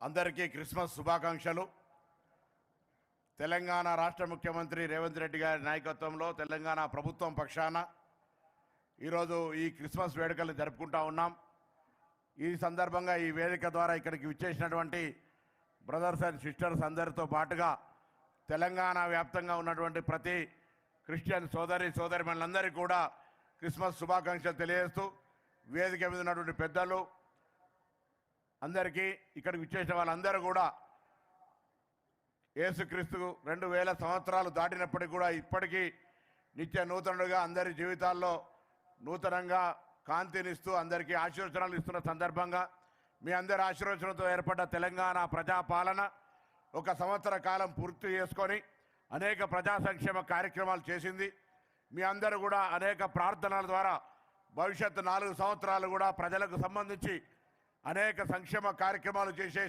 అందరికీ క్రిస్మస్ శుభాకాంక్షలు. తెలంగాణ రాష్ట్ర ముఖ్యమంత్రి రేవంత్ రెడ్డి గారి నాయకత్వంలో తెలంగాణ ప్రభుత్వం పక్షాన ఈరోజు ఈ క్రిస్మస్ వేడుకలు జరుపుకుంటా ఉన్నాం. ఈ సందర్భంగా ఈ వేదిక ద్వారా ఇక్కడికి విచ్చేసినటువంటి బ్రదర్స్ అండ్ సిస్టర్స్ అందరితో పాటుగా తెలంగాణ వ్యాప్తంగా ఉన్నటువంటి ప్రతి క్రిస్టియన్ సోదరిమణులందరికీ కూడా క్రిస్మస్ శుభాకాంక్షలు తెలియజేస్తూ, వేదిక మీద ఉన్నటువంటి పెద్దలు అందరికీ, ఇక్కడికి విచ్చేసిన వాళ్ళందరూ కూడా యేసుక్రీస్తు 2000 సంవత్సరాలు దాటినప్పటికీ కూడా ఇప్పటికీ నిత్య నూతనుడుగా అందరి జీవితాల్లో నూతనంగా కాంతినిస్తూ అందరికీ ఆశీర్వచనాలు ఇస్తున్న సందర్భంగా మీ అందరి ఆశీర్వచనంతో ఏర్పడ్డ తెలంగాణ ప్రజాపాలన 1 సంవత్సర కాలం పూర్తి చేసుకొని అనేక ప్రజా సంక్షేమ కార్యక్రమాలు చేసింది. మీ అందరూ కూడా అనేక ప్రార్థనల ద్వారా భవిష్యత్తు 4 సంవత్సరాలు కూడా ప్రజలకు సంబంధించి అనేక సంక్షేమ కార్యక్రమాలు చేసే